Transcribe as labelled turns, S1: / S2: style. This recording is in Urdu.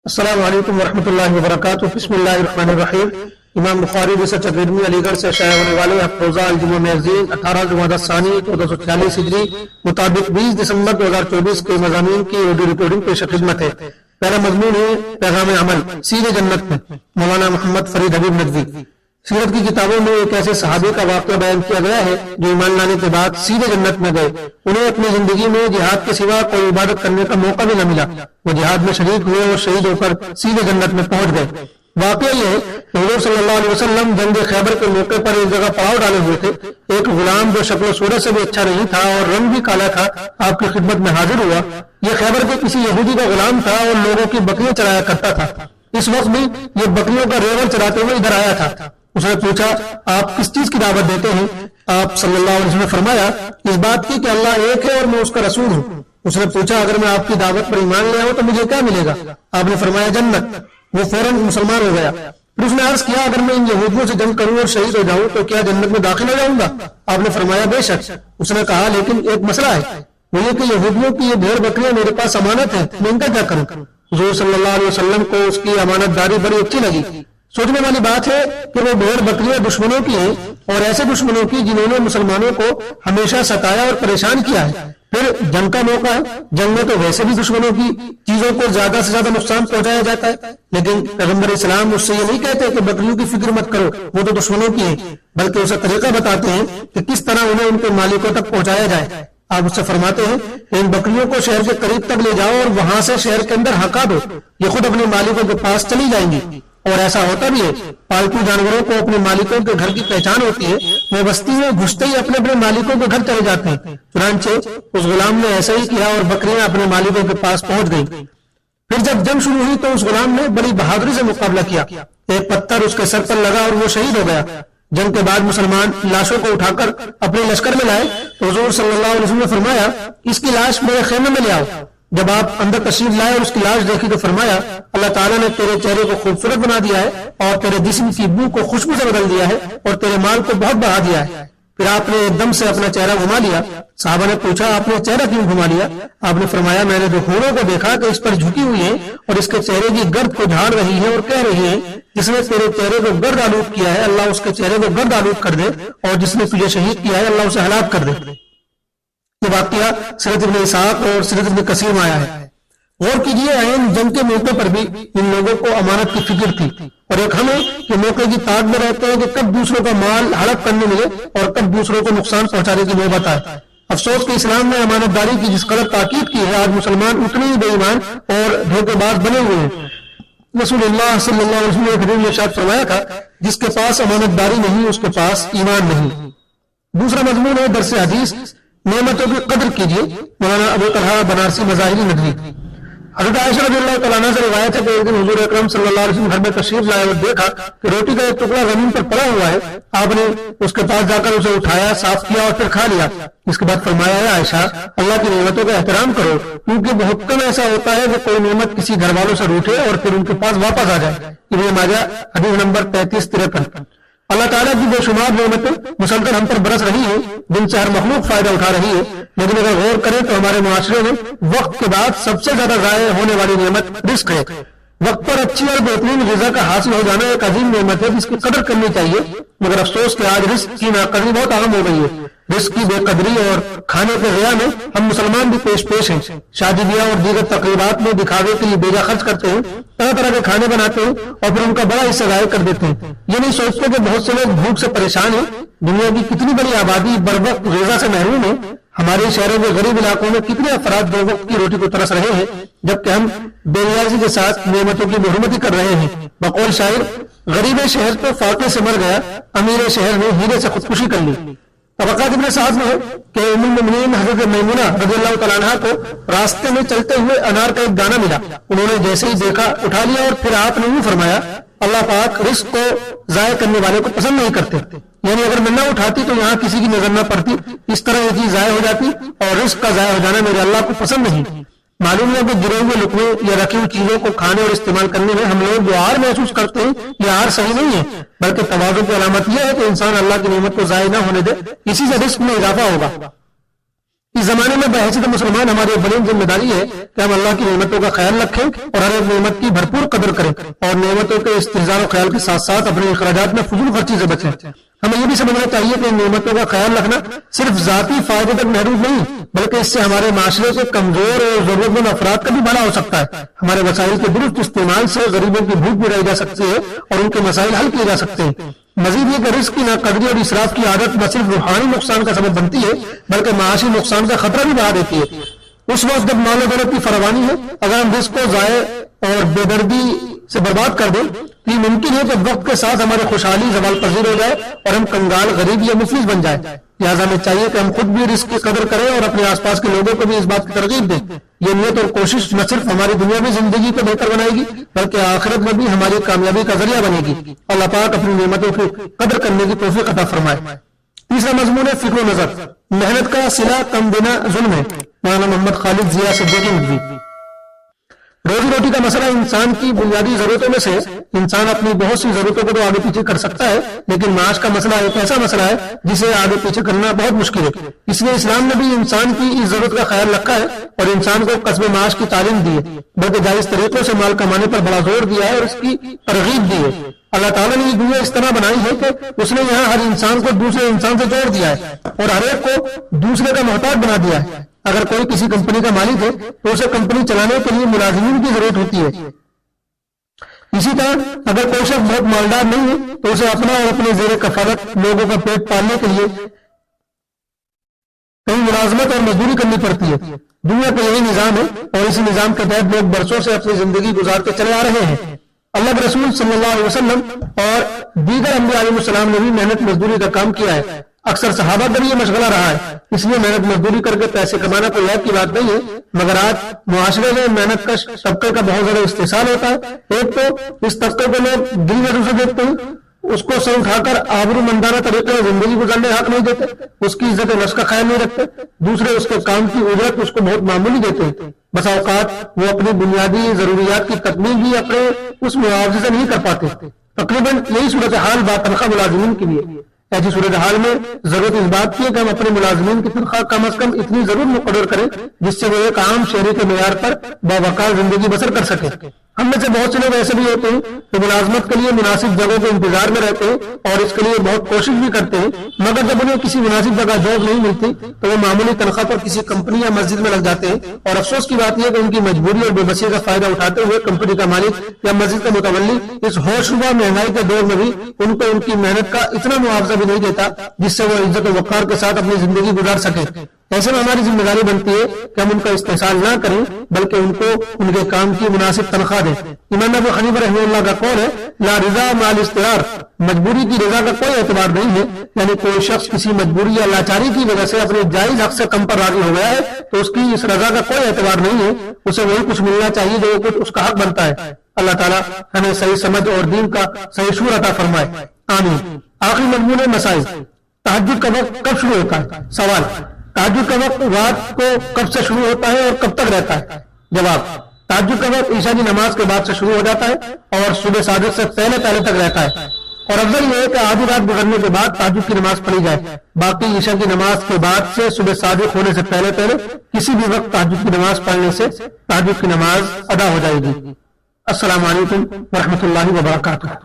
S1: السلام علیکم ورحمۃ اللہ وبرکاتہ. بسم اللہ الرحمن الرحیم. امام بخاری ریسرچ اکیڈمی علی گڑھ سے شائع ہونے والے افروزہ الجمعہ میگزین 18 جمادی الثانی 1446 ہجری مطابق 20 دسمبر 2024 کے مضامین کی آڈیو ریکارڈنگ پیش خدمت ہے. پہلا مضمون ہے پیغام عمل سیدھے جنت میں، مولانا محمد فرید حبیب ندوی. سیرت کی کتابوں میں ایک ایسے صحابی کا واقعہ بیان کیا گیا ہے جو ایمان لانے کے بعد سیدھے جنت میں گئے. انہیں اپنی زندگی میں جہاد کے سوا کوئی عبادت کرنے کا موقع بھی نہ ملا. وہ جہاد میں شریک ہوئے اور شہید ہو کر سیدھے جنت میں پہنچ گئے. واقعہ یہ ہے کہ حضور صلی اللہ علیہ وسلم جنگ خیبر کے موقع پر ایک جگہ پڑاؤ ڈالے ہوئے تھے. ایک غلام جو شکل و صورت سے بھی اچھا نہیں تھا اور رنگ بھی کالا تھا آپ کی خدمت میں حاضر ہوا. یہ خیبر کے کسی یہودی کا غلام تھا اور لوگوں کی بکریاں چرایا کرتا تھا. اس وقت بھی یہ بکریوں کا ریوڑ چراتے ہوئے ادھر آیا تھا. اس نے پوچھا آپ کس چیز کی دعوت دیتے ہیں؟ آپ صلی اللہ علیہ وسلم نے فرمایا اس بات کی کہ اللہ ایک ہے اور میں اس کا رسول ہوں. اس نے پوچھا اگر میں آپ کی دعوت پر ایمان لے آؤں تو مجھے کیا ملے گا؟ آپ نے فرمایا جنت. وہ فوراً مسلمان ہو گیا. پھر اس نے عرض کیا اگر میں ان یہودیوں سے جنگ کروں اور شہید ہو جاؤں تو کیا جنت میں داخل ہو جاؤں گا؟ آپ نے فرمایا بے شک. اس نے کہا لیکن ایک مسئلہ ہے، وہ یہ کہ یہودیوں کی یہ بھیڑ بکریاں میرے پاس امانت ہے، میں ان کا کیا کروں؟ حضور صلی اللہ علیہ وسلم کو اس کی امانت داری بڑی اچھی لگی. سوچنے والی بات ہے کہ وہ بھیڑ بکریاں دشمنوں کی ہیں اور ایسے دشمنوں کی جنہوں نے مسلمانوں کو ہمیشہ ستایا اور پریشان کیا ہے. پھر جنگ کا موقع ہے، جنگ میں تو ویسے بھی دشمنوں کی چیزوں کو زیادہ سے زیادہ نقصان پہنچایا جاتا ہے. لیکن پیغمبر اسلام اس سے یہ نہیں کہتے کہ بکریوں کی فکر مت کرو، وہ تو دشمنوں کی ہیں، بلکہ اسے طریقہ بتاتے ہیں کہ کس طرح انہیں ان کے مالکوں تک پہنچایا جائے. آپ اس سے فرماتے ہیں کہ ان بکریوں کو شہر کے قریب تک لے جاؤ اور وہاں سے شہر کے اندر ہکا دو، یہ خود اپنے مالکوں کے پاس چلی جائیں گی. اور ایسا ہوتا بھی ہے. پالتو جانوروں کو اپنے مالکوں کے گھر کی پہچان ہوتی ہے، وہ بستی میں گھستے ہی اپنے اپنے مالکوں کے گھر چلے جاتے ہیں. چنانچہ اس غلام نے ایسا ہی کیا اور بکریاں اپنے مالکوں کے پاس پہنچ گئیں. پھر جب جنگ شروع ہوئی تو اس غلام نے بڑی بہادری سے مقابلہ کیا. ایک پتھر اس کے سر پر لگا اور وہ شہید ہو گیا. جنگ کے بعد مسلمان لاشوں کو اٹھا کر اپنے لشکر میں لائے تو حضور صلی اللہ علیہ وسلم نے فرمایا اس کی لاش میرے خیمے میں لے آؤ. جب آپ اندر تشریف لائے اور اس کی لاش دیکھی تو فرمایا اللہ تعالیٰ نے تیرے چہرے کو خوبصورت بنا دیا ہے اور تیرے جسم کی بو کو خوشبو سے بدل دیا ہے اور تیرے مال کو بہت بڑھا دیا ہے. پھر آپ نے ایک دم سے اپنا چہرہ گھما لیا. صحابہ نے پوچھا آپ نے چہرہ کیوں گھما لیا؟ آپ نے فرمایا میں نے دخونوں کو دیکھا کہ اس پر جھکی ہوئی ہے اور اس کے چہرے کی گرد کو جھاڑ رہی ہے اور کہہ رہی ہے جس نے تیرے چہرے کو گرد آلود کیا ہے اللہ اس کے چہرے کو گرد آلود کر دے اور جس نے تجھے شہید کیا ہے اللہ اسے ہلاک کر دے. یہ واقعہ سیرت ابن اسحاق اور سیرت ابن کثیر میں آیا ہے. غور کیجیے عین جنگ کے موقع پر بھی ان لوگوں کو امانت کی فکر تھی اور ایک ہمیں کہ موقع کی تاک میں رہتے ہیں کہ کب دوسروں کا مال ہڑپ کرنے ملے اور کب دوسروں کو نقصان پہنچانے کی نوبت آئے. افسوس کہ اسلام نے امانت داری کی جس قدر تاکید کی ہے آج مسلمان اتنے ہی بے ایمان اور دھوکے باز بنے ہوئے ہیں. رسول اللہ صلی اللہ علیہ وسلم نے ایک حدیث میں ارشاد فرمایا تھا جس کے پاس امانت داری نہیں اس کے پاس ایمان نہیں. دوسرا مضمون ہے درس حدیث نعمتوں کی قدر کیجیے. مولانا ابو طلحہ بنارسی مظاہری ندوی. حضرت عائشہ رضی اللہ تعالیٰ عنہ سے روایت ہے کہ ایک دن حضور اکرم صلی اللہ علیہ وسلم گھر میں تشریف لائے اور دیکھا کہ روٹی کا ایک ٹکڑا زمین پر پڑا ہوا ہے. آپ نے اس کے پاس جا کر اسے اٹھایا، صاف کیا اور پھر کھا لیا. اس کے بعد فرمایا ہے عائشہ اللہ کی نعمتوں کا احترام کرو کیونکہ بہت کم ایسا ہوتا ہے کہ کوئی نعمت کسی گھر والوں سے روٹھے اور پھر ان کے پاس واپس آ جائے. ابن ماجہ حدیث نمبر 3353. اللہ تعالیٰ کی بے شمار نعمتیں مسلسل ہم پر برس رہی ہیں جن سے ہر مخلوق فائدہ اٹھا رہی ہے. لیکن اگر غور کریں تو ہمارے معاشرے میں وقت کے بعد سب سے زیادہ ضائع ہونے والی نعمت رزق ہے. وقت پر اچھی اور بہترین غذا کا حاصل ہو جانا ایک عظیم نعمت ہے جس کی قدر کرنی چاہیے. مگر افسوس کہ آج رزق کی ناقدری بہت عام ہو گئی ہے. رزق کی بے قدری اور کھانے کے ضیاع میں ہم مسلمان بھی پیش ہیں. شادی بیاہ اور دیگر تقریبات میں دکھاوے کے لیے بیجا خرچ کرتے ہیں، طرح طرح کے کھانے بناتے ہیں اور پھر ان کا بڑا حصہ ضائع کر دیتے ہیں. یہ نہیں سوچتے کہ بہت سے لوگ بھوک سے پریشان ہیں. دنیا کی کتنی بڑی آبادی بر وقت غذا سے محروم ہے. ہمارے شہروں کے غریب علاقوں میں کتنے افراد دو وقت کی روٹی کو ترس رہے ہیں جبکہ ہم بے نیازی کے ساتھ نعمتوں کی محرومتی کر رہے ہیں. بقول شاعر غریب شہر تو فاقے سے مر گیا، امیر شہر نے ہیرے سے خودکشی کر لی. طبقات ابن سعد میں ہے کہ ام المؤمنین حضرت میمونہ رضی اللہ تعالیٰ عنہ کو راستے میں چلتے ہوئے انار کا ایک دانہ ملا. انہوں نے جیسے ہی دیکھا اٹھا لیا اور پھر آپ نے یوں فرمایا اللہ پاک رزق کو ضائع کرنے والے کو پسند نہیں کرتے. یعنی اگر میں نہ اٹھاتی تو یہاں کسی کی نظر نہ پڑتی، اس طرح یہ چیز ضائع ہو جاتی اور رزق کا ضائع ہو جانا میرے اللہ کو پسند نہیں. معلوم ہے کہ گرے ہوئے لقمے یا رکھی ہوئی چیزوں کو کھانے اور استعمال کرنے میں ہم لوگ جو آر محسوس کرتے ہیں یہ آر صحیح نہیں ہے، بلکہ تواضع کی علامت یہ ہے کہ انسان اللہ کی نعمت کو ضائع نہ ہونے دے. اسی سے رزق میں اضافہ ہوگا. اس زمانے میں بحیثیت مسلمان ہماری بڑی ذمہ داری ہے کہ ہم اللہ کی نعمتوں کا خیال رکھیں اور ہر ایک نعمت کی بھرپور قدر کریں اور نعمتوں کے استحضار و خیال کے ساتھ ساتھ اپنے اخراجات میں فضول خرچی سے بچیں. ہمیں یہ بھی سمجھنا چاہیے کہ ان نعمتوں کا خیال رکھنا صرف ذاتی فائدے تک محدود نہیں بلکہ اس سے ہمارے معاشرے کے کمزور اور ضرورت مند افراد کا بھی بھلا ہو سکتا ہے. ہمارے وسائل کے درست استعمال سے غریبوں کی بھوک مٹائی جا سکتی ہے اور ان کے مسائل حل کیے جا سکتے ہیں. مزید یہ کہ رزق کی ناقدری اور اسراف کی عادت نہ صرف روحانی نقصان کا سبب بنتی ہے بلکہ معاشی نقصان کا خطرہ بھی بڑھا دیتی ہے. اس وقت جب مال و دولت کی فراوانی ہے اگر ہم رزق کو ضائع اور بے دردی سے برباد کر دیں تو یہ ممکن ہے کہ وقت کے ساتھ ہماری خوشحالی زوال پذیر ہو جائے اور ہم کنگال غریب یا مفلس بن جائیں. لہٰذا ہمیں چاہیے کہ ہم خود بھی رزق کی قدر کریں اور اپنے آس پاس کے لوگوں کو بھی اس بات کی ترغیب دیں. یہ نیت اور کوشش نہ صرف ہماری دنیاوی زندگی کو بہتر بنائے گی بلکہ آخرت میں بھی ہماری کامیابی کا ذریعہ بنے گی. اللہ پاک اپنی نعمتوں کی قدر کرنے کی توفیق عطا فرمائے. تیسرا مضمون ہے فکر و نظر. محنت کا صلہ کم دینا ظلم ہے. مولانا محمد خالد ضیاء صدیقی ندوی. روزی روٹی کا مسئلہ انسان کی بنیادی ضرورتوں میں سے. انسان اپنی بہت سی ضرورتوں کو تو آگے پیچھے کر سکتا ہے لیکن معاش کا مسئلہ ایک ایسا مسئلہ ہے جسے آگے پیچھے کرنا بہت مشکل ہے. اس لیے اسلام نے بھی انسان کی اس ضرورت کا خیال رکھا ہے اور انسان کو کسب معاش کی تعلیم دی ہے بلکہ جائز طریقوں سے مال کمانے پر بڑا زور دیا ہے اور اس کی ترغیب دی ہے. اللہ تعالیٰ نے یہ دنیا اس طرح بنائی ہے کہ اس نے یہاں ہر انسان کو دوسرے انسان سے جوڑ دیا ہے اور ہر ایک کو دوسرے کا محتاج بنا دیا ہے. اگر کوئی کسی کمپنی کا مالک ہے تو اسے کمپنی چلانے کے لیے ملازمین کی ضرورت ہوتی ہے. اسی طرح اگر کوئی شخص بہت مالدار نہیں ہے تو اسے اپنا اور اپنے زیر کفالت لوگوں کا پیٹ پالنے کے لیے کئی ملازمت اور مزدوری کرنی پڑتی ہے. دنیا کا یہی نظام ہے اور اسی نظام کے تحت لوگ برسوں سے اپنی زندگی گزارتے چلے آ رہے ہیں. اللہ کے رسول صلی اللہ علیہ وسلم اور دیگر انبیاء علیہ السلام نے بھی محنت مزدوری کا کام کیا ہے. اکثر صحابہ کا بھی یہ مشغلہ رہا ہے. اس لیے محنت مزدوری کر کے پیسے کمانا کوئی عیب کی بات نہیں ہے مگر آج معاشرے میں محنت کش طبقے کا بہت زیادہ استحصال ہوتا ہے. ایک تو اس طبقے کو لوگ دل نظر سے دیکھتے ہیں, اس کو سر اٹھا کر آبرو مندانہ طریقے سے زندگی گزارنے حق نہیں دیتے, اس کی عزت نفس کا خیال نہیں رکھتے. دوسرے اس کے کام کی اجرت اس کو بہت معمولی دیتے ہیں. بس اوقات وہ اپنی بنیادی ضروریات کی تکمیل بھی اپنے اس معاوضے سے نہیں کر پاتے. تقریباً یہی صورتحال با تنخواہ ملازمین کے لیے. ایسی صورتحال میں ضرورت اس بات کی ہے کہ ہم اپنے ملازمین کی تنخواہ کم از کم اتنی ضرور مقرر کریں جس سے وہ ایک عام شہری کے معیار پر باوقار زندگی بسر کر سکے. ہم میں سے بہت سے لوگ ایسے بھی ہوتے ہیں کہ ملازمت کے لیے مناسب جگہوں کے انتظار میں رہتے ہیں اور اس کے لیے بہت کوشش بھی کرتے ہیں مگر جب انہیں کسی مناسب جگہ جاب نہیں ملتی تو وہ معمولی تنخواہ پر کسی کمپنی یا مسجد میں لگ جاتے ہیں. اور افسوس کی بات یہ کہ ان کی مجبوری اور بے بسی کا فائدہ اٹھاتے ہوئے کمپنی کا مالک یا مسجد کا متولی اس ہوش ربا مہنگائی کے دور میں بھی ان کو ان کی محنت کا اتنا معاوضہ بھی نہیں دیتا جس سے وہ عزت و وقار کے ساتھ اپنی زندگی گزار سکے. ایسے میں ہماری ذمہ داری بنتی ہے کہ ہم ان کا استحصال نہ کریں بلکہ ان کو ان کے کام کی مناسب تنخواہ دیں. امام ابو حنیفہ رحمہ اللہ کا قول ہے لا رضا مع الاستعار. مجبوری کی رضا کا کوئی اعتبار نہیں ہے. یعنی کوئی شخص کسی مجبوری یا لاچاری کی وجہ سے اپنے جائز حق سے کم پر راضی ہو گیا ہے تو اس کی اس رضا کا کوئی اعتبار نہیں ہے. اسے وہی کچھ ملنا چاہیے جو کچھ اس کا حق بنتا ہے. اللہ تعالیٰ ہمیں صحیح سمجھ اور دین کا صحیح شعور عطا فرمائے. آمین. آخری مضمون مسائل. تہجد کا وقت کب شروع ہوتا ہے؟ سوال. تہجد کا وقت رات کو کب سے شروع ہوتا ہے اور کب تک رہتا ہے؟ جواب. تہجد کا وقت عشاء کی نماز کے بعد سے شروع ہو جاتا ہے اور صبح صادق سے پہلے تک رہتا ہے. اور افضل یہ ہے کہ آدھی رات گزرنے کے بعد تہجد کی نماز پڑھی جائے. باقی عشاء کی نماز کے بعد سے صبح صادق ہونے سے پہلے کسی بھی وقت تہجد کی نماز پڑھنے سے تہجد کی نماز ادا ہو جائے گی. السلام علیکم ورحمۃ اللہ وبرکاتہ.